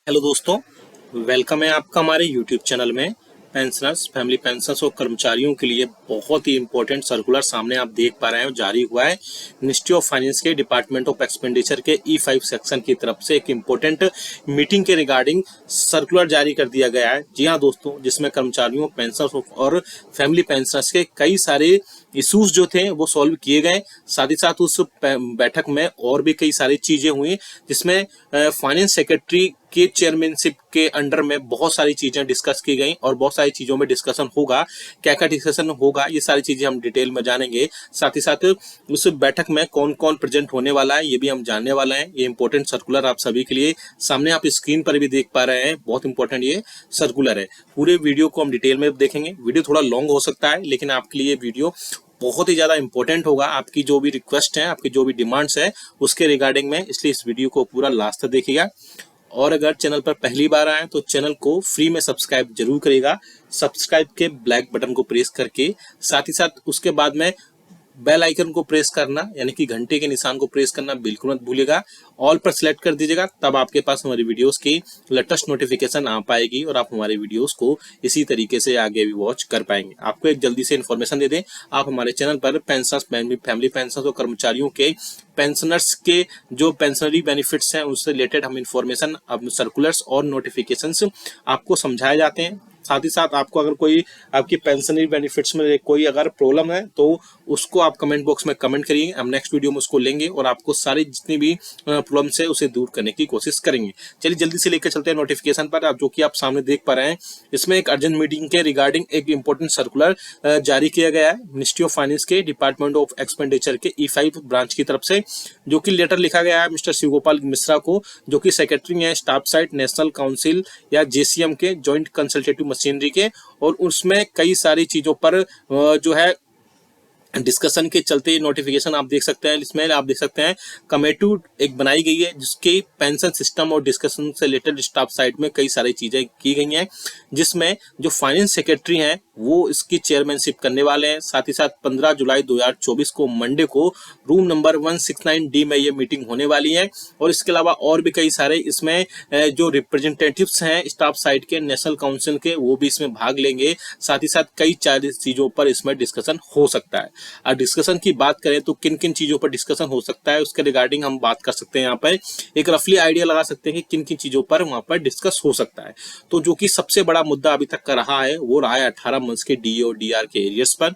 Hello दोस्तों, welcome है आपका हमारे यूट्यूब चैनल में। पेंशनर्स, फैमिली पेंशनर्स और कर्मचारियों के लिए बहुत ही इंपॉर्टेंट सर्कुलर सामने आप देख पा रहे हैं जारी हुआ है। मिनिस्ट्री ऑफ फाइनेंस के डिपार्टमेंट ऑफ एक्सपेंडिचर के E5 सेक्शन की तरफ से एक इम्पोर्टेंट मीटिंग के रिगार्डिंग सर्कुलर जारी कर दिया गया है। जी हाँ दोस्तों, जिसमें कर्मचारियों, पेंशनर्स और फैमिली पेंशनर्स के कई सारे इश्यूज जो थे वो सॉल्व किए गए। साथ ही साथ उस बैठक में और भी कई सारी चीजें हुई, जिसमें फाइनेंस सेक्रेटरी के चेयरमैनशिप के अंडर में बहुत सारी चीजें डिस्कस की गई और बहुत सारी चीजों में डिस्कशन होगा। क्या क्या डिस्कशन होगा, ये सारी चीजें हम डिटेल में जानेंगे। साथ ही साथ उस बैठक में कौन कौन प्रेजेंट होने वाला है ये भी हम जानने वाले हैं। ये इंपॉर्टेंट सर्कुलर आप सभी के लिए सामने आप स्क्रीन पर भी देख पा रहे हैं। बहुत इंपॉर्टेंट ये सर्कुलर है। पूरे वीडियो को हम डिटेल में देखेंगे। वीडियो थोड़ा लॉन्ग हो सकता है, लेकिन आपके लिए वीडियो बहुत ही ज्यादा इंपॉर्टेंट होगा। आपकी जो भी रिक्वेस्ट है, आपकी जो भी डिमांड्स है उसके रिगार्डिंग में, इसलिए इस वीडियो को पूरा लास्ट तक देखिएगा। और अगर चैनल पर पहली बार आए तो चैनल को फ्री में सब्सक्राइब जरूर करिएगा। सब्सक्राइब के ब्लैक बटन को प्रेस करके, साथ ही साथ उसके बाद में बेल आइकन को प्रेस करना, यानी कि घंटे के निशान को प्रेस करना बिल्कुल मत भूलिएगा। ऑल पर सिलेक्ट कर दीजिएगा, तब आपके पास हमारी वीडियोस की लेटेस्ट नोटिफिकेशन आ पाएगी और आप हमारे वीडियोस को इसी तरीके से आगे भी वॉच कर पाएंगे। आपको एक जल्दी से इन्फॉर्मेशन दे दें, आप हमारे चैनल पर पेंशनर्स, फैमिली पेंशनर्स और कर्मचारियों के पेंशनर्स के जो पेंशनरी बेनिफिट्स हैं उससे रिलेटेड हम इन्फॉर्मेशन, सर्कुलर्स और नोटिफिकेशंस आपको समझाए जाते हैं। साथ ही साथ आपको अगर कोई आपकी पेंशनरी बेनिफिट्स में कोई अगर प्रॉब्लम है तो उसको आप कमेंट बॉक्स में कमेंट करिए। हम नेक्स्ट वीडियो में उसको लेंगे और आपको सारी जितनी भी प्रॉब्लम्स है उसे दूर करने की कोशिश करेंगे। चलिए जल्दी से लेकर चलते हैं नोटिफिकेशन पर, जो कि आप सामने देख पा रहे हैं। इसमें एक अर्जेंट मीटिंग के रिगार्डिंग एक इंपॉर्टेंट सर्कुलर जारी किया गया है मिनिस्ट्री ऑफ फाइनेंस के डिपार्टमेंट ऑफ एक्सपेंडिचर के E5 ब्रांच की तरफ से, जो कि लेटर लिखा गया है मिस्टर शिवगोपाल मिश्रा को, जो कि सेक्रेटरी है स्टाफ साइट नेशनल काउंसिल या JCM के जॉइंट कंसल्टेटिव मशीनरी के। और उसमें कई सारी चीजों पर जो है डिस्कशन के चलते नोटिफिकेशन आप देख सकते हैं। इसमें आप देख सकते हैं कमेटी एक बनाई गई है, जिसके पेंशन सिस्टम और डिस्कशन से रिलेटेड स्टाफ साइड में कई सारी चीजें की गई हैं, जिसमें जो फाइनेंस सेक्रेटरी हैं वो इसकी चेयरमैनशिप करने वाले हैं। साथ ही साथ 15 जुलाई 2024 को मंडे को रूम नंबर 169D में ये मीटिंग होने वाली है। और इसके अलावा और भी कई सारे इसमें जो रिप्रेजेंटेटिव्स हैं स्टाफ साइड के, नेशनल काउंसिल के, वो भी इसमें भाग लेंगे। साथ ही साथ कई चीजों पर इसमें डिस्कशन हो सकता है। और डिस्कशन की बात करें तो किन किन चीजों पर डिस्कशन हो सकता है उसके रिगार्डिंग हम बात कर सकते हैं। यहाँ पर एक रफली आइडिया लगा सकते हैं कि किन किन चीजों पर वहां पर डिस्कस हो सकता है। तो जो कि सबसे बड़ा मुद्दा अभी तक का रहा है वो रहा है 18 मंथ्स के DA और DR के एरियर्स पर,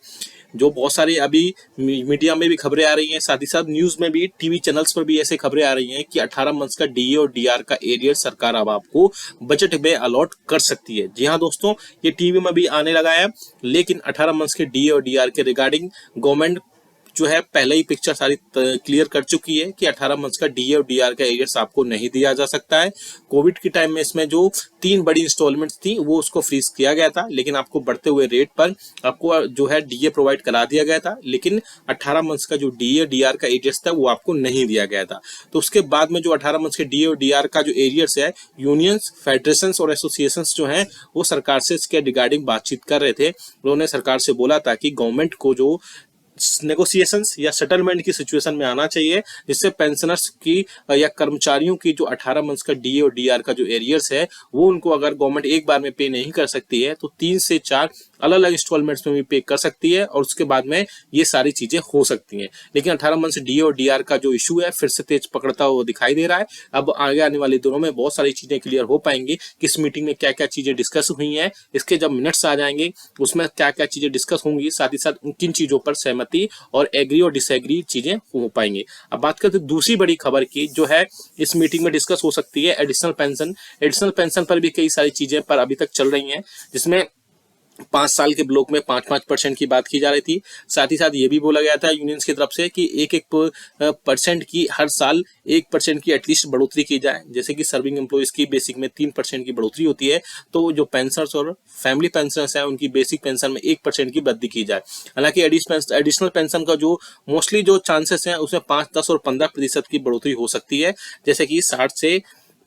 जो बहुत सारी अभी मीडिया में भी खबरें आ रही हैं। साथ ही साथ न्यूज में भी, टीवी चैनल्स पर भी ऐसे खबरें आ रही हैं कि 18 मंथ्स का DA और DR का एरियर सरकार अब आपको बजट में अलॉट कर सकती है। जी हाँ दोस्तों, ये टीवी में भी आने लगा है, लेकिन 18 मंथ्स के DA और DR के रिगार्डिंग गवर्नमेंट जो है पहले ही पिक्चर सारी क्लियर कर चुकी है कि 18 मंथ्स का DA और DR का एरियर्स आपको नहीं दिया जा सकता है। कोविड के टाइम में इसमें जो 3 बड़ी इंस्टॉलमेंट्स थी वो उसको फ्रीज किया गया था, लेकिन आपको बढ़ते हुए रेट पर आपको जो है DA प्रोवाइड करा दिया गया था, लेकिन 18 मंथ्स का जो DA DR का एरियर्स था वो आपको नहीं दिया गया था। तो उसके बाद में जो 18 मंथ्स के DA और DR का जो एरियर्स है, यूनियंस, फेडरेशंस और एसोसिएशंस जो हैं वो सरकार से इसके रिगार्डिंग बातचीत कर रहे थे। उन्होंने सरकार से बोला था कि गवर्नमेंट को जो नेगोशिएशंस या सेटलमेंट की सिचुएशन में आना चाहिए, जिससे पेंशनर्स की या कर्मचारियों की जो 18 मंथ्स का DA और DR का जो एरियर्स है वो उनको अगर गवर्नमेंट एक बार में पे नहीं कर सकती है तो 3 से 4 अलग अलग इंस्टॉलमेंट्स में भी पे कर सकती है, और उसके बाद में ये सारी चीजें हो सकती हैं। लेकिन 18 मंथ्स DA और DR का जो इशू है फिर से तेज पकड़ता हुआ दिखाई दे रहा है। अब आगे आने वाले दिनों में बहुत सारी चीजें क्लियर हो पाएंगी कि इस मीटिंग में क्या क्या चीजें डिस्कस हुई हैं। इसके जब मिनट्स आ जाएंगे उसमें क्या क्या चीजें डिस्कस होंगी, साथ ही साथ किन चीजों पर सहमति और एग्री और डिसएग्री चीजें हो पाएंगी। अब बात करते हैं दूसरी बड़ी खबर की, जो है इस मीटिंग में डिस्कस हो सकती है एडिशनल पेंशन। एडिशनल पेंशन पर भी कई सारी चीजें पर अभी तक चल रही हैं, जिसमें 5 साल के ब्लॉक में 5-5% की बात की जा रही थी। साथ ही साथ ये भी बोला गया था यूनियंस की तरफ से कि 1-1% की हर साल 1% की एटलीस्ट बढ़ोतरी की जाए। जैसे कि सर्विंग एम्प्लॉइज की बेसिक में 3% की बढ़ोतरी होती है, तो जो पेंशनर्स और फैमिली पेंशनर्स हैं उनकी बेसिक पेंशन में 1% की वृद्धि की जाए। हालांकि एडिशनल पेंशन का जो मोस्टली जो चांसेस हैं उसमें 5, 10 और 15% की बढ़ोतरी हो सकती है। जैसे कि 60 से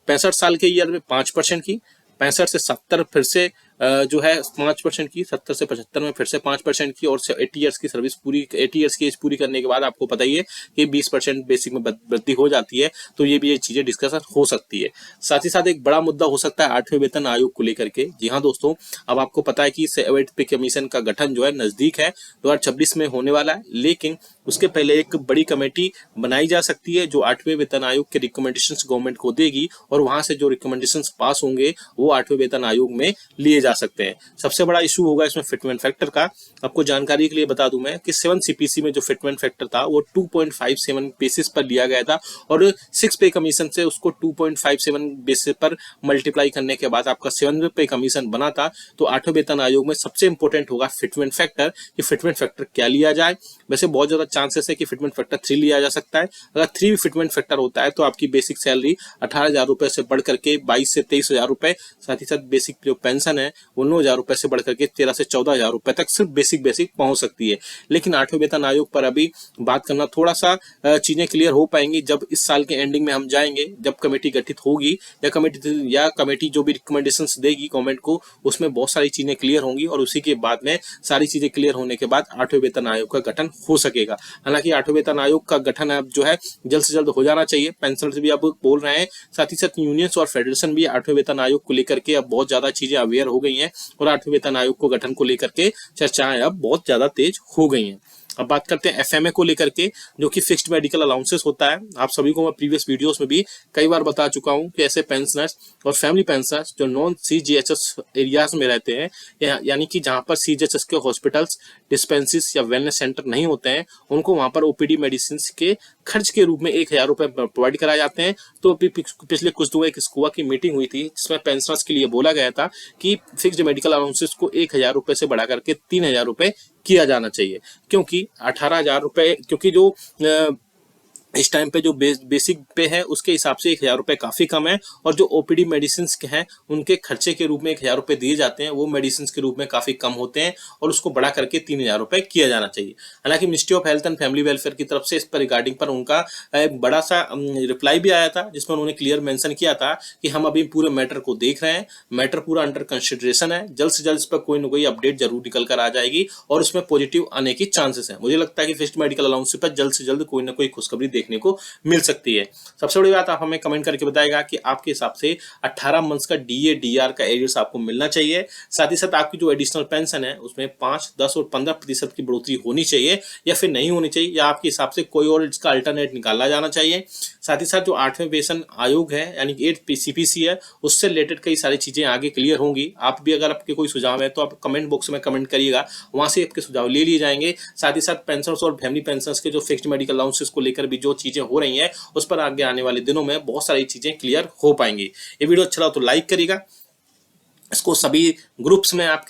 65 साल के ईयर में 5% की, 65 से 70 फिर से जो है 5% की, 70 से 75 में फिर से 5% की, और 80 ईयर्स की सर्विस पूरी, 80 ईयर्स की एज पूरी करने के बाद आपको पता ही है कि 20% बेसिक में वृद्धि हो जाती है। तो ये भी ये चीजें डिस्कशन हो सकती है। साथ ही साथ एक बड़ा मुद्दा हो सकता है 8वें वेतन आयोग को लेकर के। जी हाँ दोस्तों, अब आपको पता है कि 7th पे कमीशन का गठन जो है नजदीक है, 2026 में होने वाला है, लेकिन उसके पहले एक बड़ी कमेटी बनाई जा सकती है जो 8वें वेतन आयोग के रिकमेंडेशंस गवर्नमेंट को देगी, और वहां से जो रिकमेंडेशंस पास होंगे वो 8वें वेतन आयोग में लिए जा सकते हैं। सबसे बड़ा इशू होगा इसमें फिटमेंट फैक्टर का। आपको जानकारी के लिए बता दूं मैं कि 7 सीपीसी में जो फिटमेंट फैक्टर था वो 2.57 बेसिस पर लिया गया था, और 6 पे कमीशन से उसको 2.57 बेसिस पर मल्टीप्लाई करने के बाद आपका 7 पे कमीशन बना था। तो 8वें वेतन आयोग में सबसे इंपॉर्टेंट होगा फिटमेंट फैक्टर, कि फिटमेंट फैक्टर क्या लिया जाए। वैसे बहुत ज्यादा चांसेस है कि फिटमेंट फैक्टर 3 लिया जा सकता है। अगर 3 फिटमेंट फैक्टर होता है तो आपकी बेसिक सैलरी 18,000 रुपए से बढ़ करके 22 से 23,000 रुपए, साथ ही साथ बेसिक जो पेंशन है वो 9,000 रुपए से बढ़ करके 13 से 14,000 रुपए तक सिर्फ बेसिक पहुंच सकती है। लेकिन 8वें वेतन आयोग पर अभी बात करना थोड़ा सा चीजें क्लियर हो पाएंगी जब इस साल के एंडिंग में हम जाएंगे, जब कमेटी गठित होगी, या कमेटी जो भी रिकमेंडेशंस देगी गवर्नमेंट को, उसमें बहुत सारी चीजें क्लियर होंगी, और उसी के बाद में सारी चीजें क्लियर होने के बाद 8वें वेतन आयोग का गठन हो सकेगा। हालांकि 8वें वेतन आयोग का गठन अब जो है जल्द से जल्द हो जाना चाहिए। पेंशनर्स भी अब बोल रहे हैं, साथ ही साथ यूनियंस और फेडरेशन भी 8वें वेतन आयोग को लेकर के अब बहुत ज्यादा चीजें अवेयर हो गई हैं, और 8वें वेतन आयोग को गठन को लेकर के चर्चाएं अब बहुत ज्यादा तेज हो गई हैं। अब बात करते हैं एफएमए को लेकर के, जो कि फिक्स्ड मेडिकल अलाउंसेस होता है। आप सभी को मैं प्रीवियस वीडियोस में भी कई बार बता चुका हूं कि ऐसे पेंशनर्स और फैमिली पेंशनर्स जो नॉन सीजीएचएस एरियाज में रहते हैं, यानी कि जहां पर सीजीएचएस के हॉस्पिटल्स, डिस्पेंसरीज या वेलनेस सेंटर नहीं होते हैं, उनको वहां पर ओपीडी मेडिसिन के खर्च के रूप में 1,000 रुपए प्रोवाइड कराए जाते हैं। तो पिछले कुछ दिनों एक स्कूआ की मीटिंग हुई थी जिसमें पेंशनर्स के लिए बोला गया था कि फिक्स्ड मेडिकल अलाउंसेस को 1,000 रुपए से बढ़ा करके 3,000 रुपए किया जाना चाहिए, क्योंकि 18,000 रुपए, क्योंकि जो इस टाइम पे जो बेसिक पे है उसके हिसाब से 1,000 रुपए काफी कम है, और जो ओपीडी मेडिसिन के हैं उनके खर्चे के रूप में 1,000 रुपए दिए जाते हैं, वो मेडिसिन के रूप में काफी कम होते हैं, और उसको बढ़ा करके 3,000 रुपए किया जाना चाहिए। हालांकि ministry of health and family welfare की तरफ से इस पर रिगार्डिंग पर उनका एक बड़ा सा रिप्लाई भी आया था, जिसमें उन्होंने क्लियर मेंशन किया था कि हम अभी पूरे मैटर को देख रहे हैं, मैटर पूरा अंडर कंसिडरेशन है, जल्द से जल्द इस पर कोई ना कोई अपडेट जरूर निकल कर आ जाएगी, और उसमें पॉजिटिव आने की चांसेस है। मुझे लगता है कि फिक्स्ड मेडिकल अलाउंस पर जल्द से जल्द कोई ना कोई खुशखबरी देखने को मिल सकती है। सबसे बड़ी बात, आप हमें कमेंट करके बताएगा कि आपके हिसाब से 18 मंथ्स का डीए डीआर का एरियर्स आपको मिलना चाहिए। साथ ही साथ आपकी जो एडिशनल पेंशन है उसमें 5, 10 और 15% की बढ़ोतरी होनी चाहिए, या फिर नहीं होनी चाहिए, या आपके हिसाब से कोई और इसका अल्टरनेट निकाला जाना चाहिए। साथ ही साथ जो 8वें वेतन आयोग है यानी कि 8 सीपीसी है, उससे रिलेटेड कई सारी चीजें आगे क्लियर होंगी। आप भी अगर आपके कोई सुझाव है तो आप कमेंट बॉक्स में कमेंट करिएगा, वहां से आपके सुझाव ले लिए जाएंगे। साथ ही साथ पेंशनर्स और फैमिली पेंशनर्स के जो फिक्स्ड मेडिकल अलाउंसेस को लेकर भी जो चीजें हो रही हैं उस पर आगे आने वाले दिनों में बहुत सारी चीजें क्लियर हो पाएंगी। ये वीडियो अच्छा लगा तो लाइक करिएगा, इसको सभी ग्रुप्स में आप